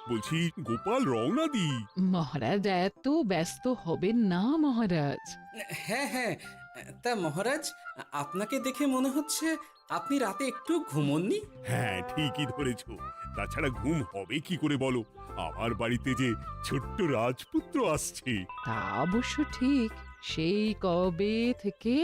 বলছি গোপাল রওনা দি। মহারাজ এত ব্যস্ত হবেন না মহারাজ। হ্যাঁ হ্যাঁ, তা মহারাজ, আপনাকে দেখে মনে হচ্ছে আপনি রাতে একটু ঘুমোননি। হ্যাঁ ঠিকই ধরেছ, তাছাড়া ঘুম হবে কি করে বলো, আমার বাড়িতে যে ছোট্ট রাজপুত্র আসছে। তা অবশ্য ঠিক, সেই কবে থেকে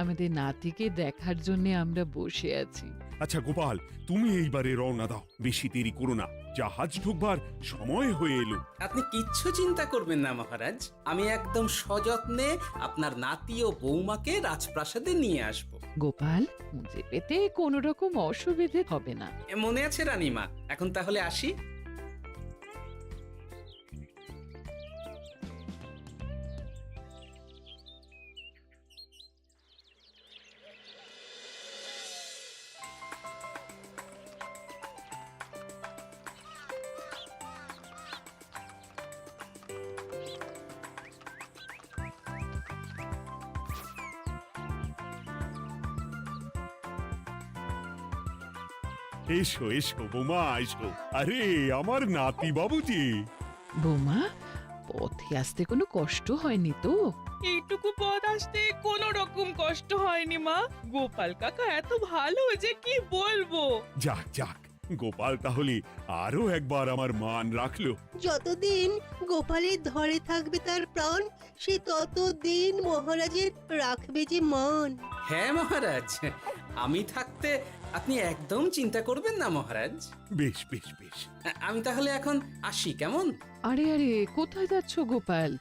আমাদের নাতিকে দেখার জন্য আমরা বসে আছি। আচ্ছা গোপাল, তুমি এইবারে রওনা দাও, বেশি দেরি করো না, জাহাজ ঢুকবার সময় হয়ে এলো। আপনি কিচ্ছু চিন্তা করবেন না মহারাজ, আমি একদম সযত্নে আপনার নাতি ও বৌমাকে রাজপ্রাসাদে নিয়ে আসব। গোপাল, খুঁজে পেতে কোনো রকম অসুবিধে হবে না। মনে আছে রানীমা? এখন তাহলে আসি। এসো এসো বৌমা এসো, আরে আমার নাতি বাবু যে। বৌমা, পথে আসতে কোনো কষ্ট হয়নি তো? এইটুকু পথ আসতে কোনো রকম কষ্ট হয়নি মা। গোপাল কাকা এত ভালো যে কি বলবো। যাক যাক, গোপাল তাহলে আরো একবার আমার মান রাখলো। যতদিন গোপালের ধরে থাকবে তার প্রাণ, সে ততদিন মহারাজের রাখবে যে মান। হ্যাঁ মহারাজ, আমি থাকতে আপনি একদম চিন্তা করবেন না মহারাজ। বেশ বেশ বেশ। আমি তাহলে এখন আসি, কেমন? আরে আরে, কোথায় যাচ্ছ গোপাল?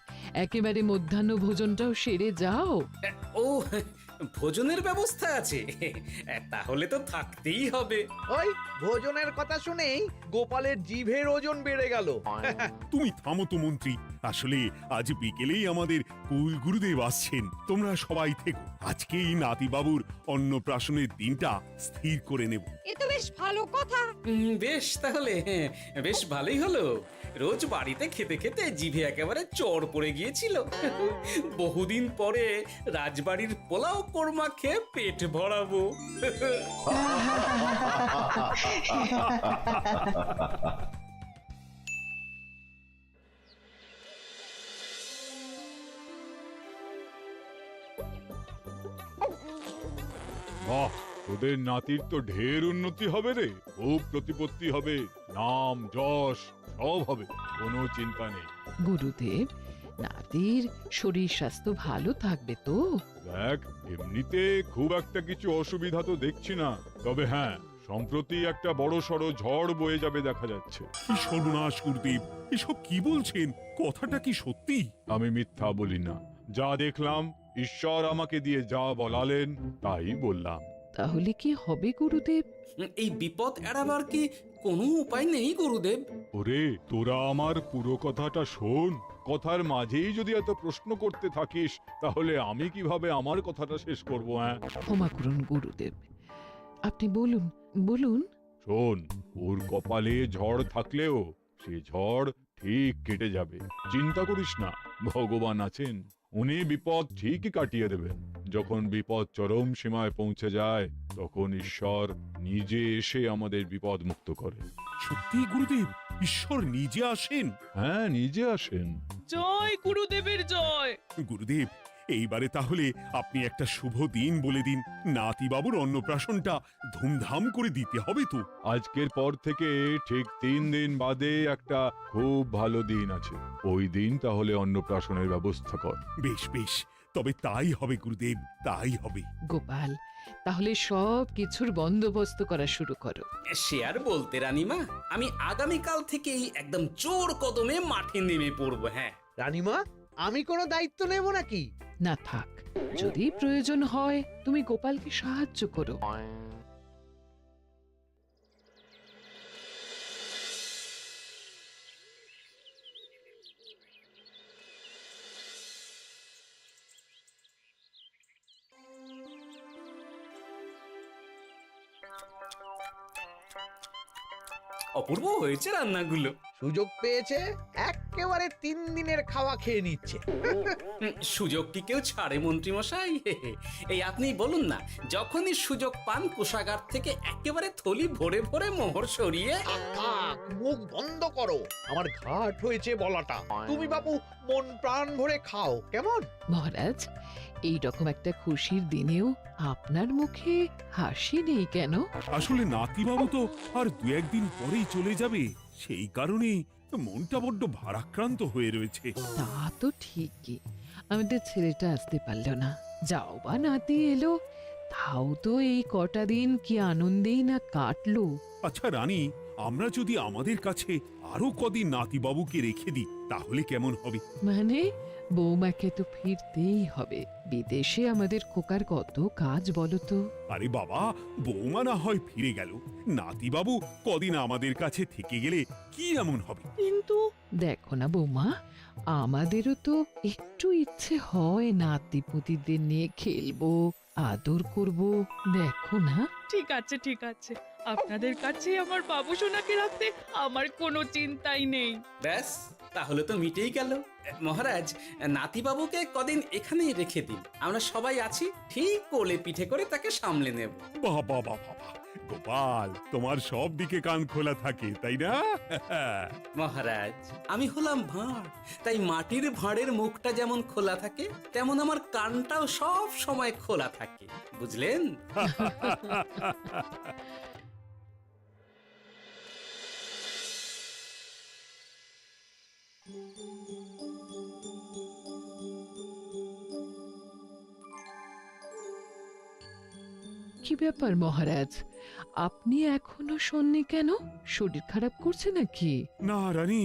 একেবারে মধ্যাহ্ন ভোজনটাও সেরে যাও। ও, ভোজনের ব্যবস্থা আছে, তাহলে তো থাকতেই হবে। ওই ভোজনের কথা শুনেই গোপালের জিভের ওজন বেড়ে গেল। তুমি থামো তো মন্ত্রী, আসলে আজ বিকেলেই আমাদের কুল গুরুদেব আসছেন, তোমরা সবাই থেকো, আজকেই নাতি বাবুর অন্নপ্রাশনের দিনটা স্থির করে নেব। এ তো বেশ ভালো কথা। বেশ তাহলে, বেশ ভালোই হলো। রোজ বাড়িতে খেতে খেতে জিভে একেবারে চড় পড়ে গিয়েছিল। বহুদিন পরে রাজবাড়ির পোলাও কোরমা খেয়ে পেট ভরাবো। বাহ, তোদের নাতির তো ঢের উন্নতি হবে রে, খুব প্রতিপত্তি হবে, নাম যশ সব হবে, কোনো চিন্তা নেই। গুরুদেব, নাতির শরীর স্বাস্থ্য ভালো থাকবে তো? দেখ, এমনিতে খুব একটা কিছু অসুবিধা তো দেখছি না, তবে হ্যাঁ, সম্প্রতি একটা বড় সড়ো ঝড় বয়ে যাবে দেখা যাচ্ছে। কি সর্বনাশ গুরুদেব, এসব কি বলছেন, কথাটা কি সত্যি? আমি মিথ্যা বলি না, যা দেখলাম, ঈশ্বর আমাকে দিয়ে যা বলালেন তাই বললাম। তাহলে কি হবে গুরুদেব? এই বিপদ এড়াবার কি কোনো উপায় নেই গুরুদেব? ওরে, তোরা আমার পুরো কথাটা শোন, কথার মাঝেই যদি এত প্রশ্ন করতে থাকিস তাহলে আমি কিভাবে আমার কথাটা শেষ করব? হ্যাঁ, ক্ষমা করুন গুরুদেব, আপনি বলুন বলুন। শোন, ওর কপালে ঝড় থাকলেও সে ঝড় ঠিক কেটে যাবে, চিন্তা করিস না, ভগবান আছেন, উনি বিপদ ঠিকই কাটিয়ে দেবেন। যখন বিপদ চরম সীমায় পৌঁছে যায় তখন ঈশ্বর নিজে এসে আমাদের বিপদ মুক্ত করেন। সত্যি গুরুদেব, ঈশ্বর নিজে আসেন? হ্যাঁ, নিজে আসেন। জয় গুরুদেবের জয়। গুরুদেব, এইবারে তাহলে আপনি একটা শুভ দিন বলে দিন, নাতি বাবুর অন্নপ্রাশনটা ধুমধাম করে দিতে হবে তো। আজকের পর থেকে ঠিক 3 দিন বাদে একটা খুব ভালো দিন আছে, ওই দিন তাহলে অন্নপ্রাশনের ব্যবস্থা কর। বেশ বেশ, তবে তাই হবে গুরুদেব, তাই হবে। গোপাল, তাহলে সব কিছুর বন্দোবস্ত করা শুরু করো। সে আর বলতে রানীমা, আমি আগামীকাল থেকেই একদম জোর কদমে মাঠে নেমে পড়বো। হ্যাঁ রানীমা, আমি কোনো দায়িত্ব নেব নাকি? না থাক, যদি প্রয়োজন হয় তুমি গোপালকে সাহায্য করো। অপূর্ব হয়েছে রান্নাগুলো। সুযোগ পেয়েছে, একেবারে 3 দিনের খাওয়া খেয়ে নিচ্ছে। সুযোগ কি কেউ ছাড়ে মন্ত্রী মশাই? এই আপনি বলুন না, যখনই সুযোগ পান কোষাগার থেকে একেবারে থলি ভরে ভরে মোহর সরিয়ে থাক, মুখ বন্ধ করো। আমার ঘাট হয়েছে বলাটা। তুমি বাবু মন প্রাণ ভরে খাও, কেমন? মহারাজ, এই রকম একটা খুশির দিনেও আপনার মুখে হাসি নেই কেন? আসলে নাতিবাবু তো আর দু একদিন পরেই চলে যাবে, সেই কারণেই মনটা বড্ড ভারাক্রান্ত হয়ে রয়েছে। তা তো ঠিকই, আমাদের ছেলেটা আসতে পারলো না। যাও বা নাতি এলো, তাও তো এই কটা দিন কি আনন্দেই না কাটলো। আচ্ছা রানী, আমরা যদি আমাদের কাছে আরো কদিন নাতিবাবুকে রেখে দিই তাহলে কেমন হবে? মানে বৌমাকে তো ফিরতেই হবে। বিদেশে আমাদের খোকার কত কাজ বলো তো। আরে বাবা, বৌমা না হয় ফিরে গেল, নাতিবাবু কদিন আমাদের কাছে থেকে গেলে কি এমন হবে? কিন্তু দেখো না বৌমা, আমাদেরও তো একটু ইচ্ছে হয় নাতিপুতিদের নিয়ে খেলবো, আদর করব। দেখো না। ঠিক আছে ঠিক আছে, আপনাদের কাছে আমার বাবু সোনাকে রাখতে আমার কোনো চিন্তাই নেই। ব্যাস, তাহলে তো মিটেই গেল। মহারাজ, নাতিবাবুকে কদিন এখানেই রেখে দিন, আমরা সবাই আছি, ঠিক কোলে পিঠে করে তাকে সামলে নেব। বাবা বাবা বাবা, গোপাল তোমার সব দিকে কান খোলা থাকে তাই না? মহারাজ, আমি হলাম ভাঁড়, তাই মাটির ভাঁড়ের মুখটা যেমন খোলা থাকে তেমন আমার কানটাও সব সময় খোলা থাকে, বুঝলেন? কি ব্যাপার মহারাজ, আপনি এখনো শোননি কেন? শরীর খারাপ করছে নাকি? না রানী,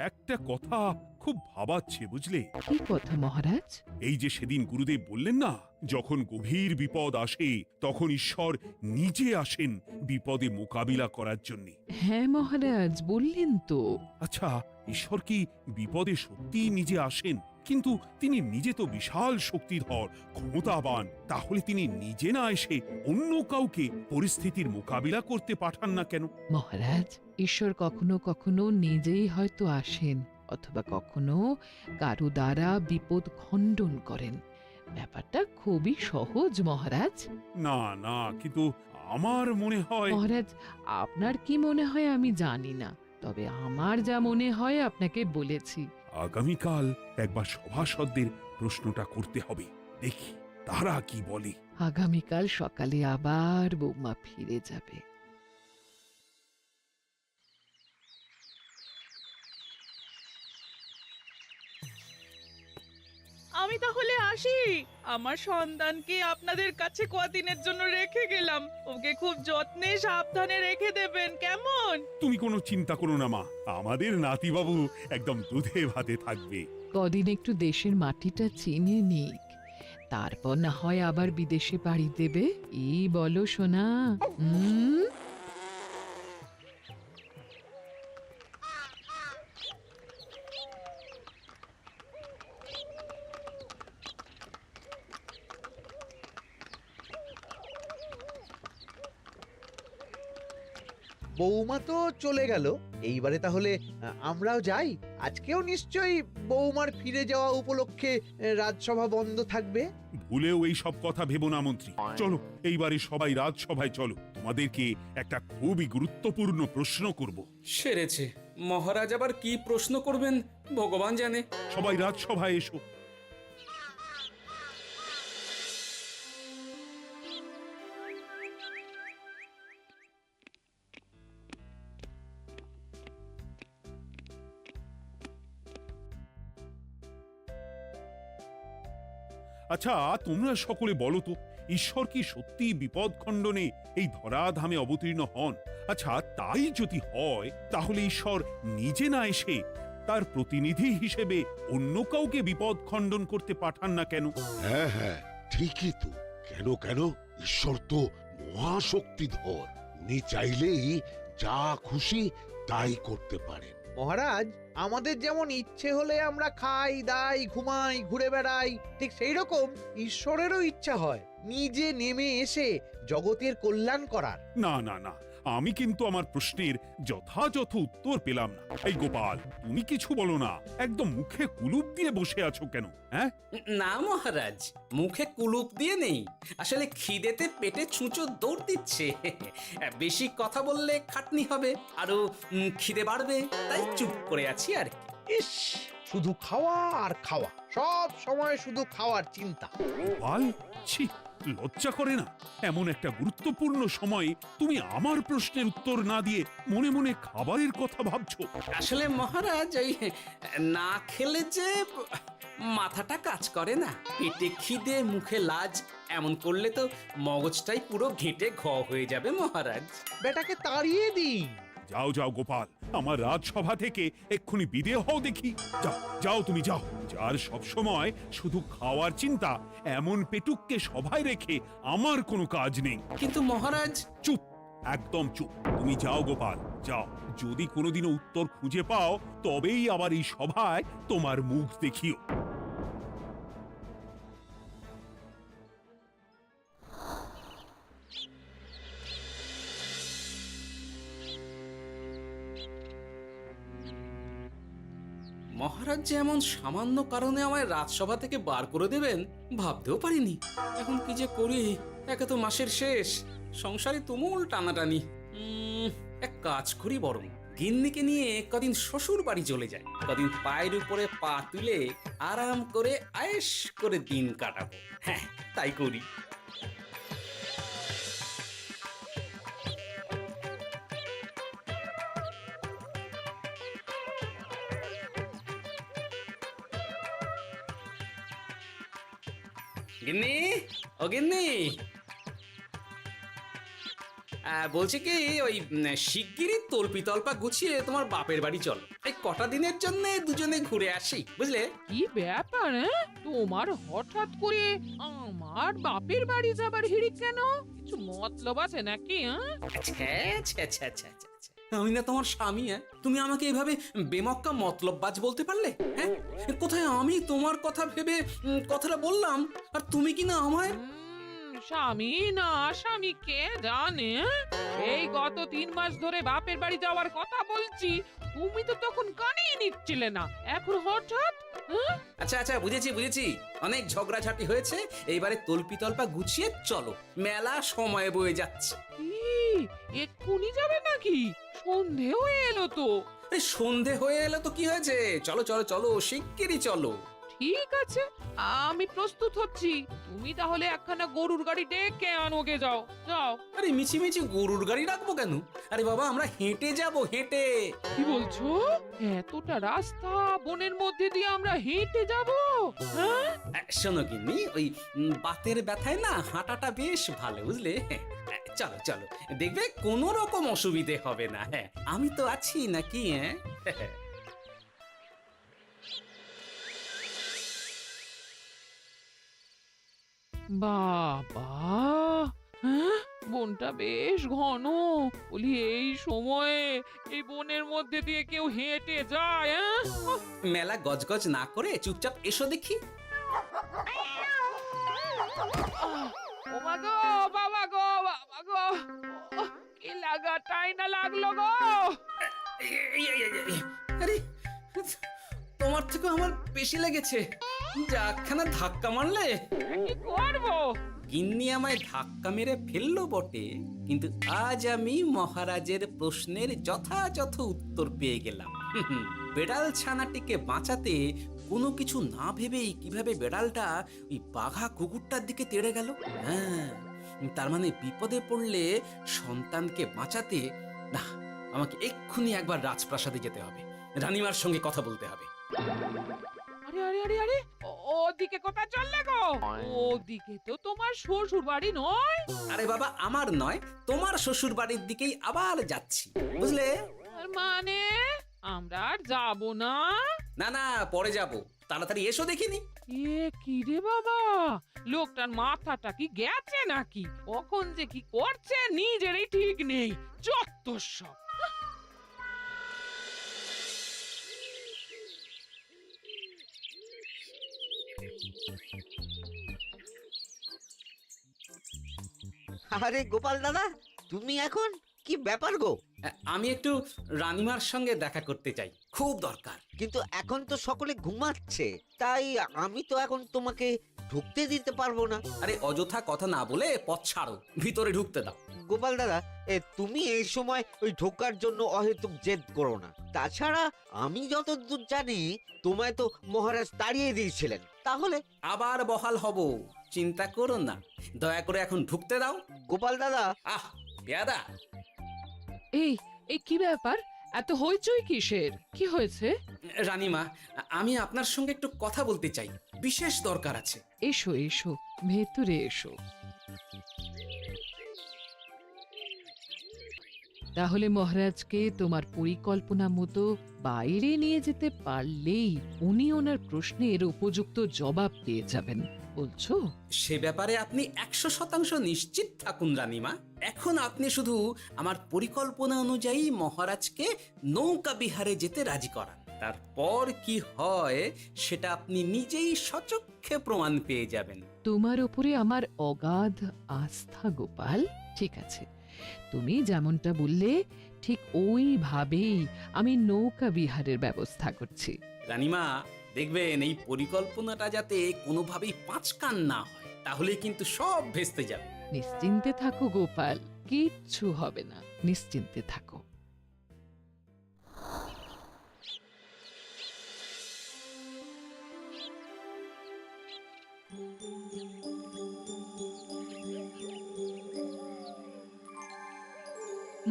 একটা কথা খুব ভাবাচ্ছে বুঝলে। কি কথা মহারাজ? এই যে সেদিন গুরুদেব বললেন না, যখন গভীর বিপদ আসে তখন ঈশ্বর নিজে আসেন বিপদে মোকাবিলা করার জন্য। হ্যাঁ মহারাজ, বললেন তো। আচ্ছা, ঈশ্বর কি বিপদে সত্যি নিজে আসেন? কিন্তু তিনি নিজে তো বিশাল শক্তিধর, ক্ষমতাবান, তাহলে তিনি নিজে না এসে অন্য কাউকে পরিস্থিতির মোকাবিলা করতে পাঠান না কেন? মহারাজ, ঈশ্বর কখনো কখনো নিজেই হয়তো আসেন, অথবা কখনো কারো দ্বারা বিপদ খণ্ডন করেন। ব্যাপারটা খুবই সহজ মহারাজ। না না, কিন্তু আমার মনে হয়। মহারাজ, আপনার কি মনে হয় আমি জানি না, তবে আমার যা মনে হয় আপনাকে বলেছি। আগামীকাল একবার সভাসদদের প্রশ্নটা করতে হবে, দেখি তারা কি বলে। আগামীকাল সকালে আবার বৌমা ফিরে যাবে। আমি তাহলে আসি, আমার সন্তানকে আপনাদের কাছে কদিনের জন্য রেখে গেলাম, ওকে খুব যত্নে সাবধানে রেখে দেবেন, কেমন? তুমি কোনো চিন্তা করো না মা, আমাদের নাতিবাবু একদম দুধে ভাতে থাকবে। কদিন একটু দেশের মাটিটা চিনে নিক, তারপর না হয় আবার বিদেশে পাড়ি দেবে। এই বলো সোনা। বৌমা তো চলে গেল, এইবারে তাহলে আমরাও যাই। আজকেও নিশ্চয়ই বৌমার ফিরে যাওয়া উপলক্ষে রাজসভা বন্ধ থাকবে। ভুলেও এই সব কথা ভেবো না মন্ত্রী, চলো এইবারে সবাই রাজসভায় চলো, তোমাদেরকে একটা খুবই গুরুত্বপূর্ণ প্রশ্ন করব। সেরেছে, মহারাজ আবার কি প্রশ্ন করবেন ভগবান জানে। সবাই রাজসভায় এসো। আচ্ছা, তোমরা সকলে বলো তো, ঈশ্বর কি সত্যি বিপদ খণ্ডনে এই ধরাধামে অবতীর্ণ হন? আচ্ছা, তাই যদি হয় তাহলে ঈশ্বর নিজে না এসে তার প্রতিনিধি হিসেবে অন্য কাউকে বিপদ খণ্ডন করতে পাঠান না কেন? হ্যাঁ হ্যাঁ, ঠিকই তো। কেন কেন, ঈশ্বর তো মহাশক্তিধর, উনি চাইলেই যা খুশি তাই করতে পারেন। মহারাজ, আমাদের যেমন ইচ্ছে হলে আমরা খাই দাই ঘুমাই ঘুরে বেড়াই, ঠিক সেই রকম ঈশ্বরেরও ইচ্ছা হয় নিজে নেমে এসে জগতের কল্যাণ করার। না না না, আমি কিন্তু আমার প্রশ্নের যথাযথ উত্তর পেলাম না। এই গোপাল, তুমি কিছু বলো না, একদম মুখে কুলুপ দিয়ে বসে আছো কেন? হ্যাঁ, না মহারাজ, মুখে কুলুপ দিয়ে নেই, আসলে খিদেতে পেটে ছুঁচো দৌড় দিচ্ছে। বেশি কথা বললে খাটনি হবে, আরো খিদে বাড়বে, তাই চুপ করে আছি আর কি। ইস, শুধু খাওয়া আর খাওয়া, সব সময় শুধু খাওয়ার চিন্তা। গোপাল, ছি, লজ্জা করে না? এমন একটা গুরুত্বপূর্ণ সময়ে তুমি আমার প্রশ্নের উত্তর না দিয়ে মনে মনে খাবারের কথা ভাবছো। আসলে মহারাজ, ওই না খেলে যে মাথাটা কাজ করে না, পেটে খিদে মুখে লাজ, এমন করলে তো মগজটাই পুরো ঘেঁটে ঘ হয়ে যাবে মহারাজ। বেটাকে তাড়িয়ে দিন। যাও যাও গোপাল, আমার রাজসভা থেকে এক্ষুনি বিদেয় হও দেখি। যাও যাও, তুমি যাও। যার সব সময় শুধু খাওয়ার চিন্তা, এমন পেটুককে সভায় রেখে আমার কোনো কাজ নেই। কিন্তু মহারাজ, চুপ, একদম চুপ। তুমি যাও গোপাল, যাও। যদি কোনোদিনও উত্তর খুঁজে পাও, তবেই আবার এই সভায় তোমার মুখ দেখিও। মহারাজ যে এমন সামান্য কারণে আমায় রাজসভা থেকে বার করে দেবেন ভাবতেও পারিনি। এখন কি যে করি, একে তো মাসের শেষ, সংসারে তুমুল টানাটানি। এক কাজ করি বরং, গিন্নিকে নিয়ে কদিন শ্বশুর বাড়ি চলে যায়, কদিন পায়ের উপরে পা তুলে আরাম করে আয়েশ করে দিন কাটাবো। হ্যাঁ, তাই করি। গিন্নি, ও গিন্নি, বলছি কি, ওই শিগগিরই তল্পি তল্পা গুছিয়ে তোমার বাপের বাড়ি চলো। এই কটা দিনের জন্য দুজনে ঘুরে আসি, বুঝলে? কি ব্যাপার? তোমার হঠাৎ করে আমার বাপের বাড়ি যাবার হিড়িক কেন? কিছু মতলব আছে নাকি? আমি না তোমার স্বামী? তুমি আমাকে এভাবে বেমক্কা মতলববাজ বলতে পারলে? হ্যাঁ, কোথায় আমি তোমার কথা ভেবে কথাটা বললাম, আর তুমি কি না আমায়। স্বামী না স্বামী কে জানে? এই গত 3 মাস ধরে বাপের বাড়ি যাওয়ার কথা বলছি, তুমি তো তখন কানেই নিচ্ছিলে না, এখন হঠাৎ? আচ্ছা আচ্ছা, বুঝেছি বুঝেছি, অনেক ঝগড়াঝাটি হয়েছে, এইবারে তল্পি তল্পা গুছিয়ে চলো, মেলা সময় বয়ে যাচ্ছে। কি এক্ষুনি যাবে নাকি? সন্ধে হয়ে এলো তো। এই সন্ধে হয়ে এলো তো কি হয়েছে, চলো চলো চলো, শিগগিরই চলো। ঠিক আছে, আমি প্রস্তুত হচ্ছি। তুমি তাহলে একখানা গরুর গাড়ি ডেকে আনোগে, যাও যাও। আরে মিছিমিছি গরুর গাড়ি রাখবো কেন? আরে বাবা, আমরা হেঁটে যাব, হেঁটে। কি বলছো? এতটা রাস্তা বনের মধ্যে দিয়ে আমরা হেঁটে যাব? হ্যাঁ, শোনো গিন্নি, ওই বাতের ব্যথায় না হাঁটাটা বেশ ভালো, বুঝলে? চলো চলো, দেখবে কোনো রকম অসুবিধে হবে না। হ্যাঁ, আমি তো আছি নাকি? হ্যাঁ, বাবা, হ্যাঁ, বনটা বেশ ঘন। বলি, এই সময়ে এই বনের মধ্যে দিয়ে কেউ হেঁটে যায়? মেলা গজগজ না করে চুপচাপ এসো দেখি। ও মা গো, বাবা গো, বাবা গো, কি লাগাটাই না লাগলো গো। আরে, তোমার থেকে আমার বেশি লেগেছে, যাখানা ধাক্কা মারলে। কি করবো? গিন্নি আমায় ধাক্কা মেরে ফেললো বটে, কিন্তু আজ আমি মহারাজের প্রশ্নের যথাযথ উত্তর পেয়ে গেলাম। বেড়াল ছানাটিকে বাঁচাতে কোনো কিছু না ভেবেই কিভাবে বেড়ালটা ওই বাঘা কুকুরটার দিকে তেড়ে গেল। হ্যাঁ, তার মানে বিপদে পড়লে সন্তানকে বাঁচাতে না, আমাকে এক্ষুনি একবার রাজপ্রাসাদে যেতে হবে, রানীমার সঙ্গে কথা বলতে হবে। আরে আরে আরে আরে, ওদিকে কোথায় চললে গো? ওদিকে তো তোমার শ্বশুর বাড়ি নয়? আরে বাবা, আমার নয়, তোমার শ্বশুর বাড়ির দিকেই আবার যাচ্ছি, বুঝলে? তার মানে আমরা আর যাবো না? না না, পরে যাব, তাড়াতাড়ি এসো দেখিনি। এ কি রে বাবা, লোকটার মাথাটা কি গেছে নাকি? কখন যে কি করছে নিজেরই ঠিক নেই, যত সব। আরে গোপাল দাদা, তুমি এখন কি ব্যাপার গো? আমি একটু রানিমার সঙ্গে দেখা করতে চাই, খুব দরকার। কিন্তু এখন তো সকলে ঘুমাচ্ছে, তাই আমি তো এখন তোমাকে ঢুকতে দিতে পারবো না। আরে অযথা কথা না বলে পথ ছাড়ো, ভিতরে ঢুকতে দাও। গোপাল দাদা, তুমি এই সময় ওই ঢোকার জন্য অহেতুক জেদ করো না। তাছাড়া আমি যতদূর জানি তোমায় তো মহারাজ তাড়িয়ে দিয়েছিলেন, তাহলে আবার বহাল হব, চিন্তা করো না। দয়া করে এখন ঢুকতে দাও। গোপাল দাদা। আহ পেয়াদা, এই এই কি ব্যাপার? এত হইচই কিসের? কি হয়েছে? রানীমা, আমি আপনার সঙ্গে একটু কথা বলতে চাই, বিশেষ দরকার আছে। এসো এসো, ভেতরে এসো। তাহলে মহারাজকে তোমার পরিকল্পনা মতো বাইরে নিয়ে যেতে পারলেই উনি ওনার প্রশ্নের উপযুক্ত জবাব পেয়ে যাবেন, বলছো? সে ব্যাপারে আপনি 100% নিশ্চিত থাকুন রানীমা। এখন আপনি শুধু আমার পরিকল্পনা অনুযায়ী মহারাজকে নৌকা বিহারে যেতে রাজি করান। তারপর কি হয় সেটা আপনি নিজেই সচক্ষে প্রমাণ পেয়ে যাবেন। তোমার উপরে আমার অগাধ আস্থা গোপাল। ঠিক আছে, তুমি যেমনটা বললে ঠিক ওইভাবেই আমি নৌকা বিহারের ব্যবস্থা করছি। রানীমা, দেখবেন এই পরিকল্পনাটা যাতে কোনোভাবেই পাঁচকান না হয়, তাহলে কিন্তু সব ভেস্তে যাবে। নিশ্চিন্তে থাকো গোপাল, কিচ্ছু হবে না, নিশ্চিন্তে থাকো।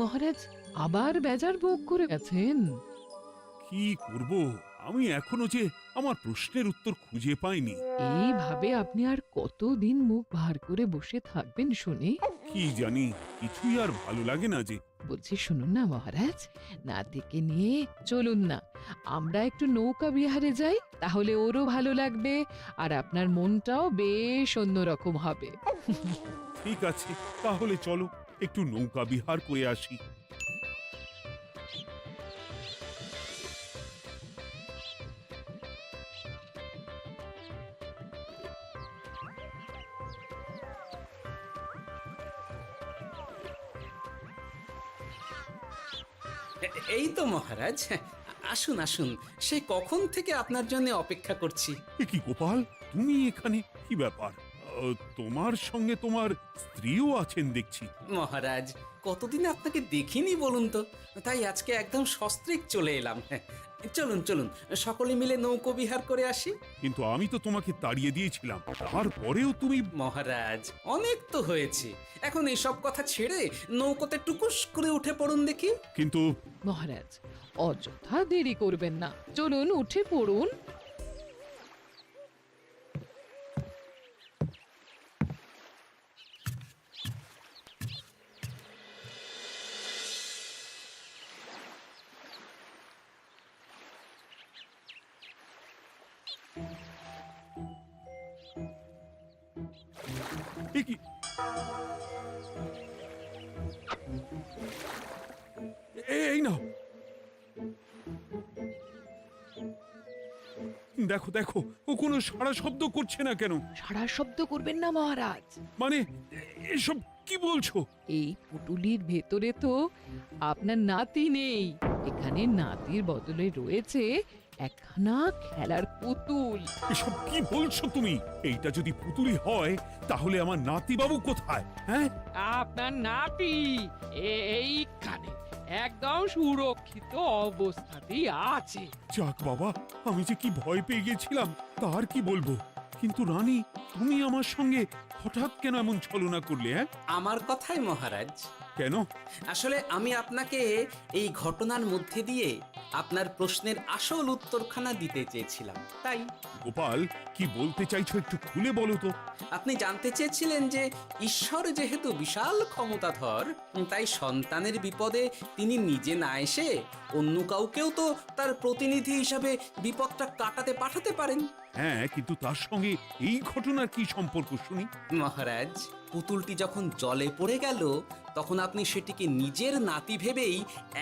মহারাজ আবার বেজার ভোগ করে গেছেন। কি করব, আমি এখনো যে আমার প্রশ্নের উত্তর খুঁজে পাইনি। এইভাবে আপনি আর কতদিন মুখ ভার করে বসে থাকবেন শুনে? কি জানি, কিছুই আর ভালো লাগে না যে। বলছি শুনুন না মহারাজ, নাতিকে নিয়ে চলুন না, আমরা একটু নৌকা বিহারে যাই, তাহলে ওরও ভালো লাগবে আর আপনার মনটাও বেশ অন্যরকম হবে। ঠিক আছে, তাহলে চলো একটু নৌকা বিহার করে আসি। এই তো মহারাজ, আসুন আসুন, সেই কখন থেকে আপনার জন্য অপেক্ষা করছি। এ কি গোপাল, তুমি এখানে? কি ব্যাপার? তোমার সঙ্গে তোমার স্ত্রীও আছেন দেখছি। মহারাজ, কতদিন আপনাকে দেখিনি বলুন তো, তাই আজকে একদম সস্ত্রীক চলে এলাম। চলুন চলুন, সকলে মিলে নৌকো বিহার করে আসি। কিন্তু আমি তো তোমাকে তাড়িয়ে দিয়েছিলাম, তারপরেও তুমি। মহারাজ, অনেক তো হয়েছে, এখন এসব কথা ছেড়ে নৌকোতে টুকুস করে উঠে পড়ুন দেখি। কিন্তু মহারাজ অযথা দেরি করবেন না, চলুন উঠে পড়ুন। এ কি? এই নাও, দেখো দেখো, ও কোনো সাড়া শব্দ করছে না কেন? সারা শব্দ করবেন না মহারাজ। মানে এসব কি বলছো? এই পুটুলির ভেতরে তো আপনার নাতি নেই, এখানে নাতির বদলে রয়েছে একখানা খেলার পুতুল। এসব কি বলছো তুমি? এইটা যদি পুতুলি হয় তাহলে আমার নাতিবাবু কোথায়? হ্যাঁ, আপনার নাতি এইখানে একদম সুরক্ষিত অবস্থাতেই আছে। যাক বাবা, আমি যে কি ভয় পেয়ে গেছিলাম তার কি বলবো। কিন্তু রানী, তুমি আমার সঙ্গে হঠাৎ কেন এমন ছলনা করলে? হ্যাঁ, আমার কথাই মহারাজ। কেন? আসলে আমি আপনাকে এই ঘটনার মধ্যে দিয়ে আপনার প্রশ্নের আসল উত্তরখানা দিতে চেয়েছিলাম, তাই। গোপাল, কি বলতে চাইছো একটু খুলে বলো তো। আপনি জানতে চেয়েছিলেন যে ঈশ্বর যেহেতু বিশাল ক্ষমতাধর, তাই সন্তানের বিপদে তিনি নিজে না এসে অন্য কাউকেও তো তার প্রতিনিধি হিসাবে বিপদটা কাটাতে পাঠাতে পারেন। হ্যাঁ, কিন্তু তার সঙ্গে এই ঘটনার কি সম্পর্ক শুনি? মহারাজ, পুতুলটি যখন জলে পড়ে গেল তখন আপনি সেটিকে নিজের নাতি ভেবেই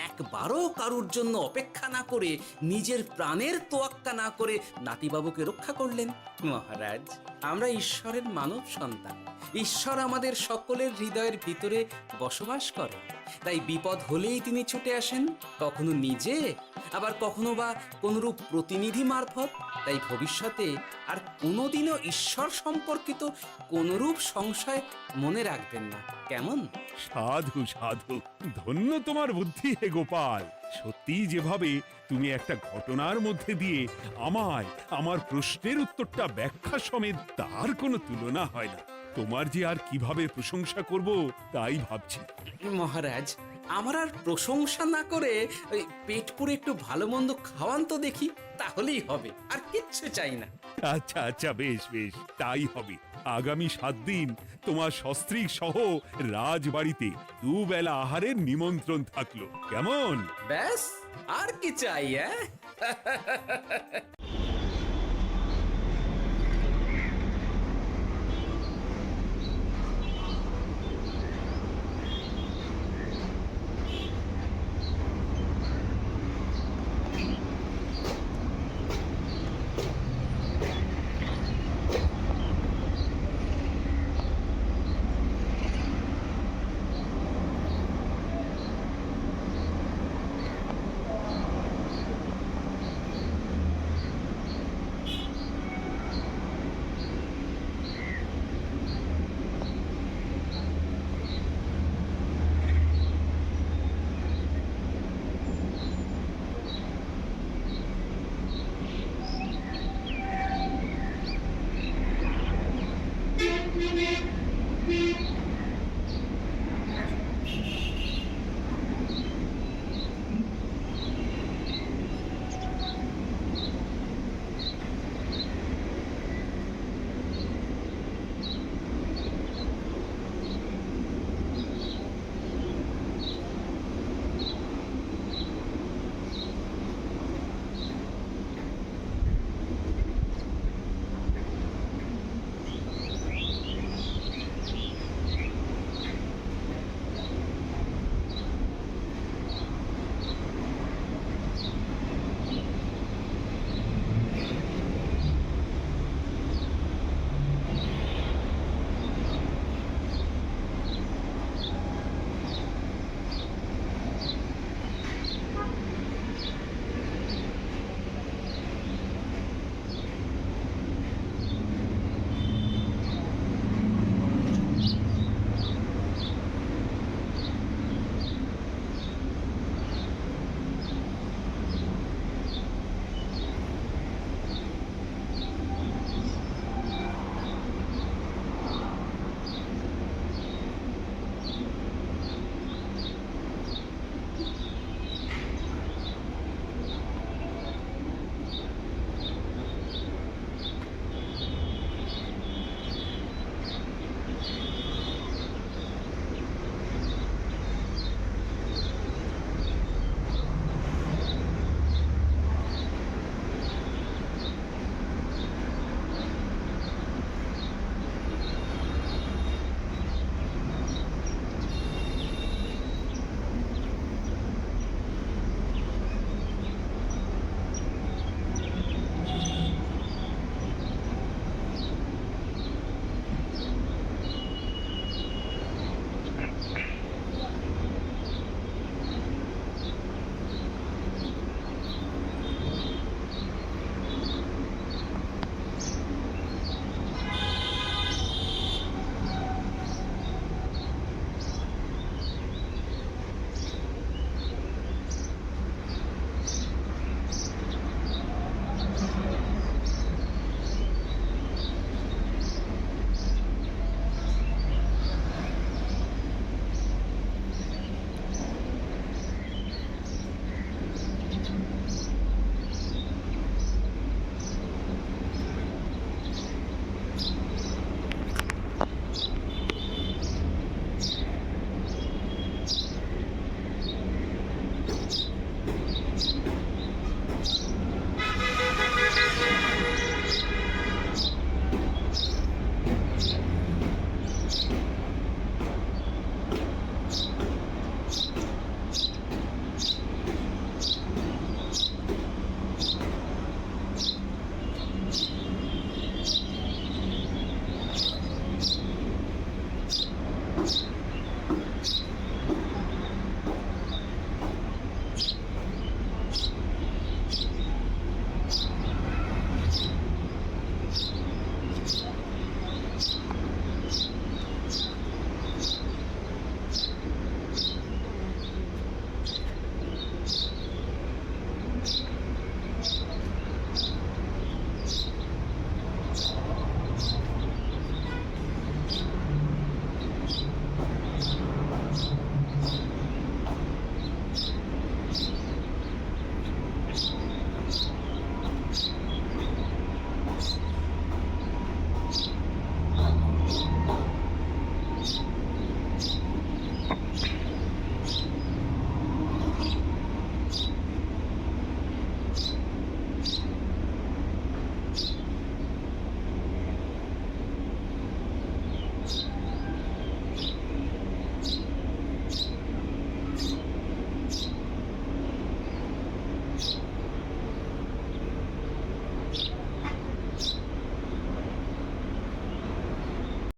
একবারও কারুর জন্য অপেক্ষা না করে নিজের প্রাণের তোয়াক্কা না করে নাতিবাবুকে রক্ষা করলেন। মহারাজ, আমরা ঈশ্বরের মানব সন্তান। ঈশ্বর আমাদের সকলের হৃদয়ের ভিতরে বসবাস করেন, তাই বিপদ হলেই তিনি ছুটে আসেন, কখনো নিজে, আবার কখনো বা কোনরূপ প্রতিনিধি মারফত। তাই ভবিষ্যতে আর কোনোদিনও ঈশ্বর সম্পর্কিত কোনরূপ সংশয় মনে রাখবেন না, কেমন? সাধু সাধু, ধন্য তোমার বুদ্ধি হে গোপাল। সত্যি যেভাবে তুমি একটা ঘটনার মধ্যে দিয়ে আমায় আমার প্রশ্নের উত্তরটা ব্যাখ্যা সমেত, তার কোনো তুলনা হয় না। তোমার যে আর কিভাবে প্রশংসা করব তাই ভাবছি। মহারাজ, আমার আর প্রশংসা না করে ওই পেট পুরে একটু ভালো মন্দ খাওয়ান তো দেখি, তাহলেই হবে, আর কিচ্ছু চাই না। আচ্ছা আচ্ছা, বেশ বেশ, তাই হবে। আগামী 7 দিন তোমার সস্ত্রীক সহ রাজবাড়িতে দুবেলা আহারের নিমন্ত্রণ থাকলো, কেমন? ব্যাস, আর কি চাই?